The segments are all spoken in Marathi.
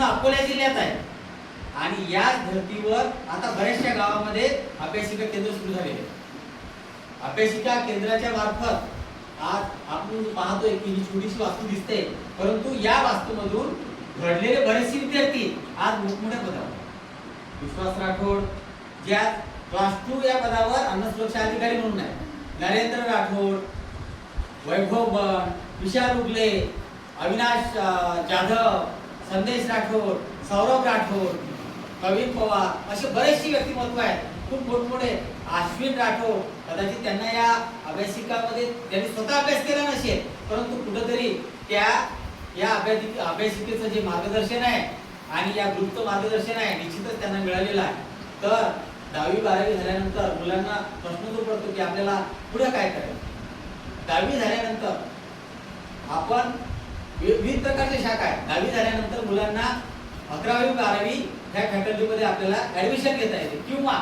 पूर्ण अकोला जिल्ह्यात आहे आणि या धर्तीवर आता बऱ्याचशा गावामध्ये अभ्यासिका केंद्र सुरू झालेले आहे. अभ्यासिका केंद्राच्या मार्फत आज आपण पाहतोय की ही छोटीशी वास्तू दिसते, परंतु या वास्तूमधून घडलेले बरेचसे विद्यार्थी आज मोठमोठ्या पदावर. विश्वास राठोड ज्या क्लास 2 या पदावर अन्न सुरक्षा अधिकारी म्हणून आहे, नरेंद्र राठोड, वैभव बन, विशाल उगले, अविनाश जाधव, संदेश राठोड, सौरभ राठोड, कविन पवार असे बरेचसे व्यक्तिमत्व आहेत. खूप मोठमोठे अश्विन राठोड, कदाचित त्यांना या अभ्यासिकामध्ये त्यांनी स्वतः अभ्यास केला नसेल, परंतु कुठेतरी त्या या अभ्यासिकेचं जे मार्गदर्शन आहे आणि या ग्रुपचं मार्गदर्शन आहे निश्चितच त्यांना मिळालेलं आहे. तर 10वी 12वी झाल्यानंतर मुलांना प्रश्न जो पडतो की आपल्याला पुढे काय करायचं. 10वी झाल्यानंतर आपण विविध प्रकारच्या शाखा आहेत. 10वी झाल्यानंतर मुलांना 11वी 12वी ह्या फॅकल्टीमध्ये आपल्याला ऍडमिशन घेता येते किंवा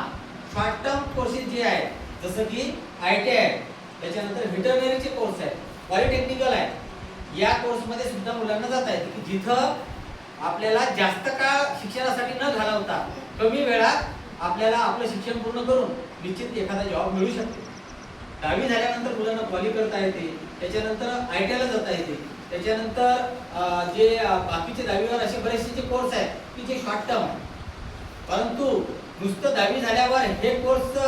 शॉर्ट टर्म कोर्सेस जे आहेत जसं की ITI आहे, त्याच्यानंतर व्हेटरनरीचे कोर्स आहेत, पॉलिटेक्निकल आहे, या कोर्समध्ये सुद्धा मुलांना जाता येते की जिथं आपल्याला जास्त काळ शिक्षणासाठी न घालवता कमी वेळात आपल्याला आपलं शिक्षण पूर्ण करून निश्चित एखादा जॉब मिळू शकतो. 10वी झाल्यानंतर मुलांना पॉली करता येते, त्याच्यानंतर ITI ला जाता येते, त्याच्यानंतर जे बाकीचे 10वीवर असे बरेचसे जे कोर्स आहेत की जे शॉर्ट टर्म आहे. परंतु नुसतं 10वी झाल्यावर हे कोर्स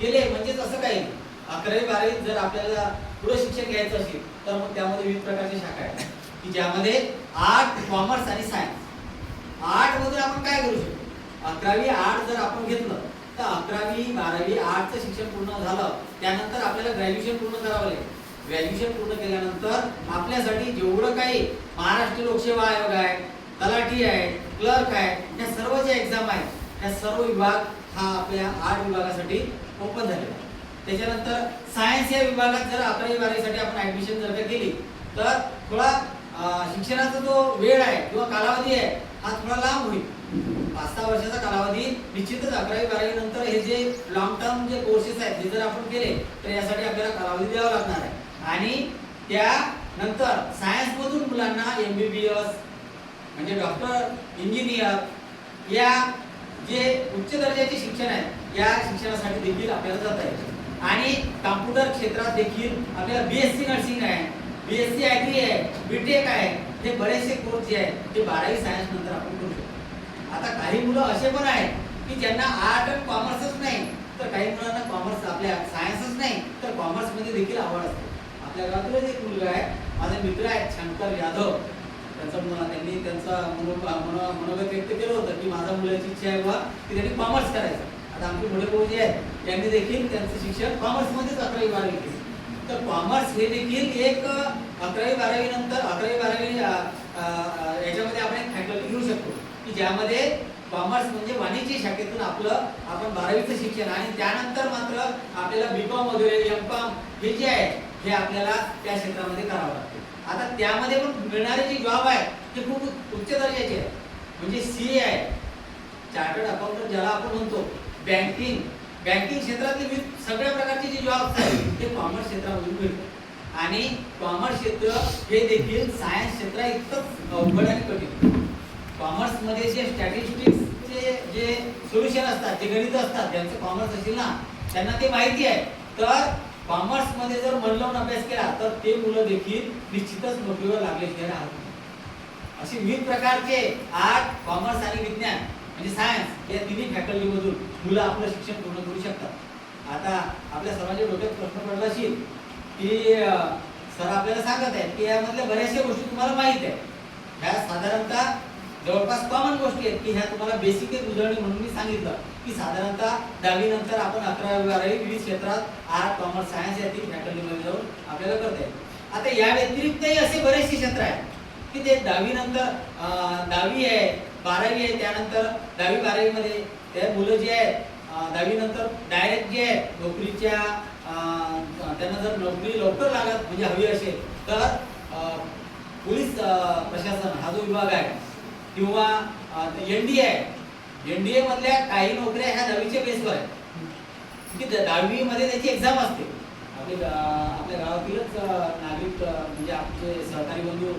केले म्हणजेच असं काही नाही. 11वी 12वी जर आपल्याला पुढे शिक्षण घ्यायचं असेल तर मग त्यामध्ये विविध प्रकारच्या शाखा आहेत की ज्यामध्ये आर्ट, कॉमर्स आणि सायन्स. आर्ट मधून आपण काय करू शकतो. 11वी आर्ट जर आपण घेतलं तर 11वी 12वी आर्टचं शिक्षण पूर्ण झालं, त्यानंतर आपल्याला ग्रॅज्युएशन पूर्ण करावं लागेल. ग्रॅज्युएशन पूर्ण केल्यानंतर आपल्यासाठी जेवढं काही महाराष्ट्र लोकसेवा आयोग आहे, तलाठी आहे, क्लर्क आहे, या सर्व ज्या एक्झाम आहेत त्या सर्व विभाग हा आपल्या आर्ट विभागासाठी ओपन झालेला आहे. त्याच्यानंतर सायन्स या विभागात जर 11वी 12वी साठी आपण ऍडमिशन जर का केली तर थोडा शिक्षणाचा जो वेळ आहे किंवा कालावधी आहे हा थोडा लांब होईल. 5-6 वर्षाचा कालावधी निश्चितच 11वी 12वी नंतर हे जे लॉंग टर्म जे कोर्सेस आहेत हे जर आपण केले तर यासाठी आपल्याला कालावधी द्यावा लागणार आहे. आणि त्यानंतर सायन्स मधून मुलांना MBBS म्हणजे डॉक्टर, इंजिनियर या जे उच्च दर्जाचे शिक्षण आहे या शिक्षणासाठी देखील आपल्याला जाता येईल. आणि कॉम्प्युटर क्षेत्रात देखील आपल्याला BSc नर्सिंग आहे, BSc ॲग्री आहे, BTech आहे, हे बरेचसे कोर्स जे आहेत ते 12वी सायन्स नंतर आपण करू शकतो. आता काही मुलं असे पण आहेत की ज्यांना आर्ट आणि कॉमर्सच नाही, तर काही मुलांना कॉमर्स आपल्या सायन्सच नाही तर कॉमर्समध्ये देखील आवड असते. आपल्या गावातलाच एक मुलगा आहे, माझे मित्र आहेत शंकर यादव, त्यांनी त्यांचं मनोगत व्यक्त केलं होतं की माझ्या मुलाची इच्छा आहे बा की त्यांनी कॉमर्स करायचं. आता आमचे मोठे भाऊ जे आहेत त्यांनी देखील त्यांचं शिक्षण कॉमर्समध्येच 11वी 12वी केले. तर कॉमर्स हे देखील एक 11वी 12वी नंतर 11वी 12वी याच्यामध्ये आपण एक फॅकल्टी घेऊ शकतो की ज्यामध्ये कॉमर्स म्हणजे वाणिज्य शाखेतून आपण 12वीचं शिक्षण आणि त्यानंतर मात्र आपल्याला BCom वगैरे M.Com हे जे आहे हे आपल्याला त्या क्षेत्रामध्ये करावं लागतं. आता त्यामध्ये पण मिळणारे जे जॉब आहे ते खूप उच्च दर्जाचे आहे. म्हणजे CA आहे, चार्टर्ड अकाउंटंट ज्याला आपण म्हणतो, बँकिंग क्षेत्रातले सगळ्या प्रकारचे जे जॉब्स आहेत ते कॉमर्स क्षेत्रामधून मिळतात. आणि कॉमर्स क्षेत्र हे देखील सायन्स क्षेत्रा इतकंच अवघड आणि कठीण. कॉमर्समध्ये जे स्टॅटिस्टिक्सचे जे सोल्युशन असतात, जे गणित असतात, ज्यांचं कॉमर्स असेल ना त्यांना ते माहिती आहे. तर कॉमर्समध्ये जर मन लावून अभ्यास केला तर ते मुलं देखील निश्चितच नोकरीवर लागल्याशिवाय राहत नाही. असे विविध प्रकारचे आर्ट, कॉमर्स आणि विज्ञान म्हणजे सायन्स या तिन्ही फॅकल्टीमधून मुलं आपलं शिक्षण पूर्ण करू शकतात. आता आपल्या सर्वांच्या डोक्यात प्रश्न पडला असेल की सर आपल्याला सांगत आहेत की यामधल्या बऱ्याचशा गोष्टी तुम्हाला माहित आहे. ह्या साधारणतः जवळपास कॉमन गोष्टी आहेत की ह्या तुम्हाला बेसिक एक उदाहरण म्हणून मी सांगितलं की साधारणतः 10वी नंतर आपण 11वी 12वी विविध क्षेत्रात आर्ट, कॉमर्स, सायन्स या तीन फॅकल्टीमध्ये जाऊन आपल्याला करता येईल. आता या व्यतिरिक्तही असे बरेचसे क्षेत्र आहेत की ते 10वी नंतर 10वी आहे, 12वी आहे, त्यानंतर 10वी 12वी मध्ये त्या मुलं जे आहेत 10वी नंतर डायरेक्ट जे आहेत नोकरीच्या त्यांना जर नोकरी लवकर लागत म्हणजे हवी असेल तर पोलीस प्रशासन हा जो विभाग आहे किंवा NDA आहे, NDA मधल्या काही नोकऱ्या ह्या 10वीच्या बेसवर आहेत की 10वी मध्ये त्याची एक्झाम असते. आपल्या गावातीलच नागरिक म्हणजे आमचे सहकारी बंधू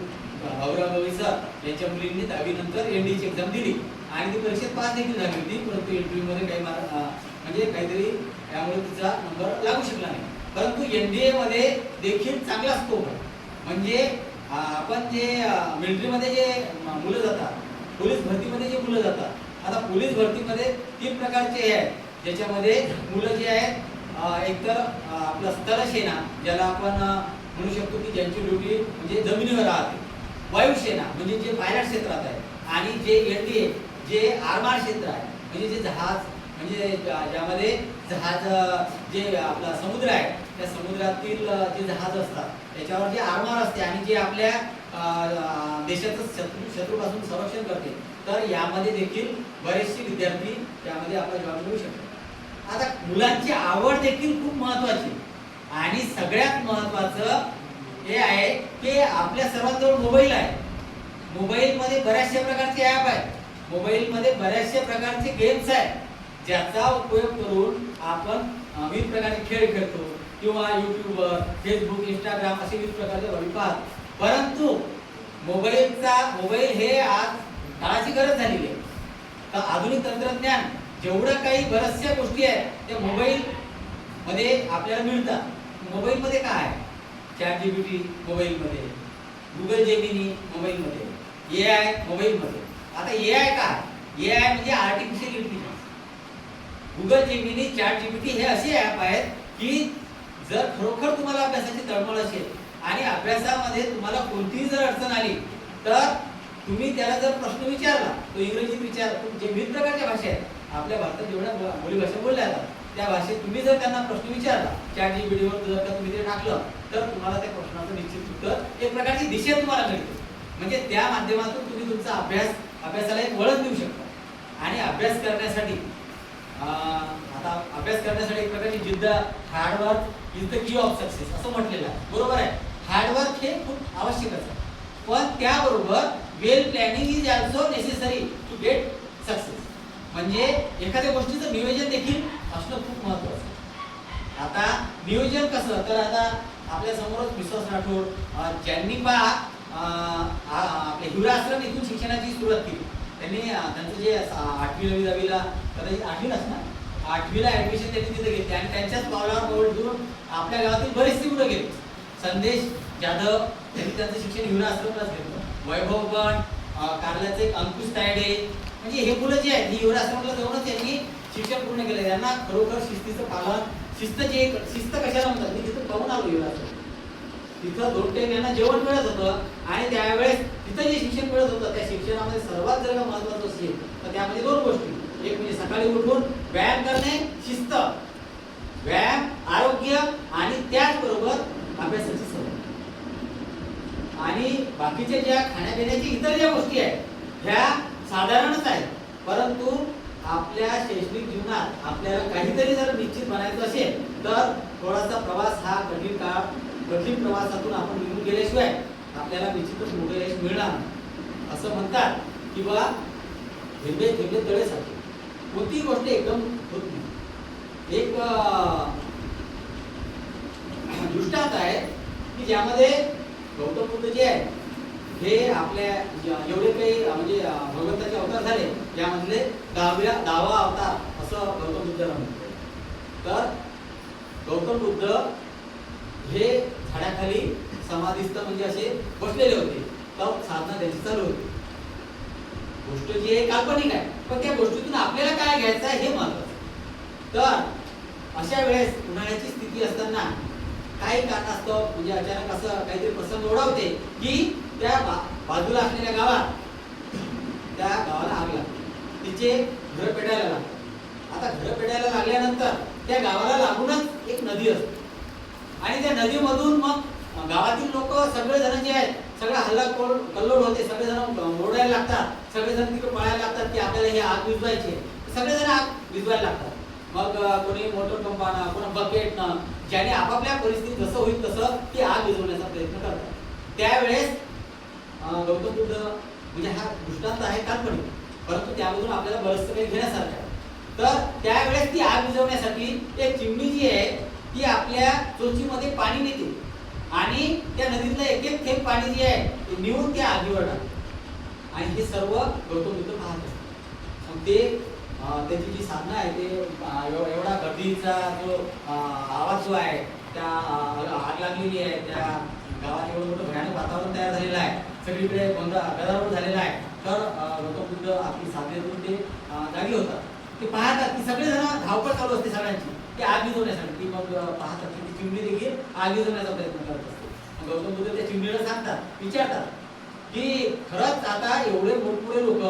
गौरव सर यांच्या मुलींनी 10वी नंतर एनडीची एक्झाम दिली आणि ती परीक्षेत पास देखील झाली होती, परंतु इंटरव्ह्यू मध्ये काही म्हणजे काहीतरी त्यामुळे तिचा नंबर लागू शकला नाही. परंतु एनडीए मध्ये देखील चांगला स्कोप आहे. म्हणजे आपण जे मिलिटरीमध्ये जे मुलं जातात, पोलीस भरतीमध्ये जे मुलं जातात, आता पोलीस भरतीमध्ये 3 प्रकारचे हे आहेत, ज्याच्यामध्ये मुलं जे आहेत एकतर आपलं स्थलसेना, ज्याला आपण म्हणू शकतो की ज्यांची ड्युटी म्हणजे जमिनीवर राहते, वायुसेना म्हणजे जे पायलट क्षेत्रात आहे, आणि जे एनडीए जे आरमार क्षेत्र आहे, म्हणजे जे जहाज म्हणजे ज्यामध्ये जहाज जे आपला समुद्र आहे त्या समुद्रातील जे जहाज असतात त्याच्यावर जे आरमार असते आणि जे आपल्या देशाचं शत्रूपासून संरक्षण करते, तर यामध्ये देखील बरेचसे विद्यार्थी त्यामध्ये आपला जॉब मिळू शकतात. आता मुलांची आवड देखील खूप महत्त्वाची आणि सगळ्यात महत्त्वाचं हे आहे की आपल्या सर्वांजवळ मोबाईल आहे. मोबाईलमध्ये बऱ्याचशा प्रकारचे ॲप आहेत, मोबाईलमध्ये बऱ्याचशा प्रकारचे गेम्स आहेत, ज्याचा उपयोग करून आपण विविध प्रकारचे खेळ खेळतो किंवा यूट्यूबवर, फेसबुक, इंस्टाग्राम असे विविध प्रकारचे व्हिडिओ पाहतो. परंतु मोबाईल हे आज काळाची गरज झालेली आहे. तर आधुनिक तंत्रज्ञान जेवढं काही बऱ्याचशा गोष्टी आहेत त्या मोबाईल मध्ये आपल्याला मिळतात. मोबाईलमध्ये काय आहे? ChatGPT मोबाईलमध्ये, गुगल जेमिनी मोबाईलमध्ये, AI मोबाईलमध्ये. आता AI काय? AI म्हणजे artificial intelligence. Google Gemini, ChatGPT हे असे ॲप आहेत की जर खरोखर तुम्हाला अभ्यासाची तळमळ असेल आणि अभ्यासामध्ये तुम्हाला कोणतीही जर अडचण आली तर तुम्ही त्याला जर प्रश्न विचारला, तो इंग्रजीत विचारला, जे विविध प्रकारच्या भाषा आहेत, आपल्या भारतात जेवढ्या बोलीभाषा बोलल्या जातात त्या भाषेत तुम्ही जर त्यांना प्रश्न विचारला, ChatGPTवर जर का तुम्ही ते टाकलं तर तुम्हाला त्या प्रश्नाचं निश्चित उत्तर एक प्रकारची दिशा तुम्हाला मिळते. म्हणजे त्या माध्यमातून तुम्ही तुमचा अभ्यासाला एक वळण देऊ शकता. आणि अभ्यास करण्यासाठी एक प्रकारची जिद्द, hard work is the key of success असं म्हटलेलं आहे. बरोबर आहे, हार्डवर्क हे खूप आवश्यक आहे, पण त्याबरोबर well planning is also necessary to get success. म्हणजे एखाद्या गोष्टीचं नियोजन देखील असणं खूप महत्त्वाचं आहे. आता नियोजन कसं, तर आता आपल्या समोरच विश्वास राठोड ज्यांनी आपल्या हिवराश्रम इथून शिक्षणाची सुरुवात केली. त्यांनी त्यांचं जे 8वी 9वी 10वीला कदाचित 8वी नसणार, 8वीला ऍडमिशन त्यांनी तिथे घेतले आणि त्यांच्याच पावलावर पाऊल ठेवून आपल्या गावातील बरेचसे मुलं गेले. संदेश जाधव त्यांनी त्यांचं शिक्षण हिवराश्रमलाच घेतलं. वैभव पण, कारल्याचे एक अंकुश तायडे, म्हणजे हे मुलं जे आहेत ही हिवराश्रमला जाऊनच त्यांनी शिक्षण पूर्ण केलं. त्यांना खरोखर शिस्तीचं पालन, शिस्त कशाला म्हणतात, मी तिथं पाहून आलो हिवराश्रम. तिथं 2 टाइम यांना जेवण मिळत होतं आणि त्यावेळेस तिथं जे शिक्षण मिळत होतं त्या शिक्षणामध्ये सर्वात जर का महत्त्वाचं असेल तर त्यामध्ये 2 गोष्टी, एक म्हणजे सकाळी उठून व्यायाम करणे, शिस्त, व्यायाम, आरोग्य आणि त्याचबरोबर अभ्यासाची सवय. आणि बाकीच्या ज्या खाण्यापिण्याची इतर ज्या गोष्टी आहेत ह्या साधारणच आहेत, परंतु आपल्या शैक्षणिक जीवनात आपल्याला काहीतरी जर निश्चित बनायचं असेल तर थोडासा प्रवास हा कठीण प्रवासातून आपण निघून गेल्याशिवाय आपल्याला निश्चितच मोठे यश मिळणार. असं म्हणतात किंवा थेंबे थेंबे तळेसारखे कोणतीही गोष्ट एकदम होत नाही. एक दृष्टांत आहे की ज्यामध्ये गौतम बुद्ध जे आहे हे आपल्या एवढे काही म्हणजे भगवंताचे अवतार झाले यामधले 10वा अवतार असं गौतम बुद्धाला म्हणतात. तर गौतम बुद्ध हे झाडाखाली समाधिस्थ म्हणजे असे बसलेले होते, तर साधना त्यांची चालू होती. गोष्ट जी आहे काल्पनिक आहे, पण त्या गोष्टीतून आपल्याला काय घ्यायचं आहे हे महत्त्वाचं. तर अशा वेळेस उन्हाळ्याची स्थिती असताना काही कारणास्तव म्हणजे अचानक असं काहीतरी प्रसंग ओढावते की त्या बाजूला असलेल्या गावात त्या गावाला आग लागते, तिचे घर पेटायला लागतात. आता घर पेटायला लागल्यानंतर त्या गावाला लागूनच एक नदी असते आणि त्या नदीमधून मग गावातील लोक सगळेजण जे आहेत सगळं हल्ला कल्लोळ होते, सगळेजण ओरडायला लागतात, सगळेजण तिकडे पळायला लागतात की आपल्याला ही आग विझवायची. सगळेजण आग विझवायला लागतात. मग कोणी मोटर पंपानं, कोणी बकेटनं, ज्याने आपापल्या परिस्थितीत जसं होईल तसं ती आग विझवण्याचा प्रयत्न करतात. त्यावेळेस गौतम बुद्ध म्हणजे हा दृष्टांत आहे काल्पनिक, परंतु त्यामधून आपल्याला बरंचसं काही घेण्यासारखं आहे. तर त्यावेळेस ती आग विझवण्यासाठी एक चिमणी जी आहे ती आपल्या चोचीमध्ये पाणी नेते आणि त्या नदीतलं एक एक थेंब पाणी जे आहे ते निवून त्या आगीवर टाकलं. आणि हे सर्व गौतम बुद्ध पाहत असतात. मग ते त्याची जी साधना आहे ते एवढा गर्दीचा जो आवाज जो आहे, त्या आग लागलेली आहे, त्या गावात एवढं मोठं भयानक वातावरण तयार झालेलं आहे, सगळीकडे गदारोळ झालेला आहे. तर गौतम बुद्ध आपली साधनेतून ते जागी होतात. ते पाहतात की सगळेजण धावपळ चालू असते सगळ्यांची की आग विझवण्यासाठी. ती मग पाहतात की ती चिमणी देखील आग विझवण्याचा प्रयत्न करत असते. गौतम बुद्ध त्या चिमणीला सांगतात, विचारतात की खरंच आता एवढे मोठमोठे लोक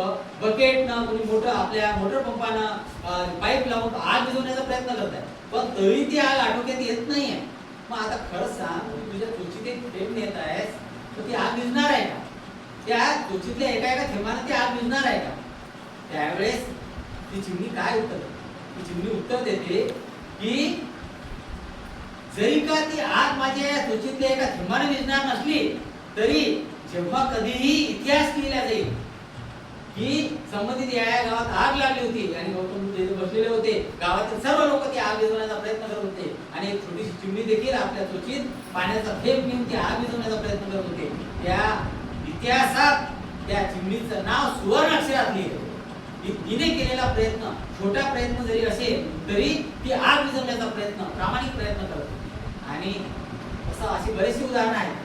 बकेटनं, कोणी मोठं आपल्या मोटर पंपानं पाईप लावून आग विझवण्याचा प्रयत्न करत आहे, पण तरी ती आग आटोक्यात येत नाहीये. मग आता खरंच सांग, तू तुझ्या चोचीत एक थेंब नेत आहेस, तर ती आग विझणार आहे का? त्या चोचीतल्या एका एका थेंबानं ती आग विझणार आहे का? त्यावेळेस ती चिमणी काय उत्तर देते? ती चिमणी उत्तर देते की जरी का ती आग माझ्या या चोचीतल्या एका थेंबाने विझणार नसली तरी जेव्हा कधीही इतिहास लिहिला जाईल की संबंधित या गावात आग लागली होती आणि गौतम बुद्ध इथे बसलेले होते, गावातील सर्व लोक ती आग विझवण्याचा प्रयत्न करत होते आणि एक छोटीशी चिमणी देखील आपल्या चोचीत पाण्याचा थेंब घेऊन ती आग विझवण्याचा प्रयत्न करत होते, त्या इतिहासात त्या चिमणीचं नाव सुवर्ण अक्षरात लिहिलं. तिने केलेला प्रयत्न छोटा प्रयत्न जरी असेल तरी ती आग विझवण्याचा प्रयत्न, प्रामाणिक प्रयत्न करत होती. आणि असं अशी बरीचशी उदाहरणं आहेत.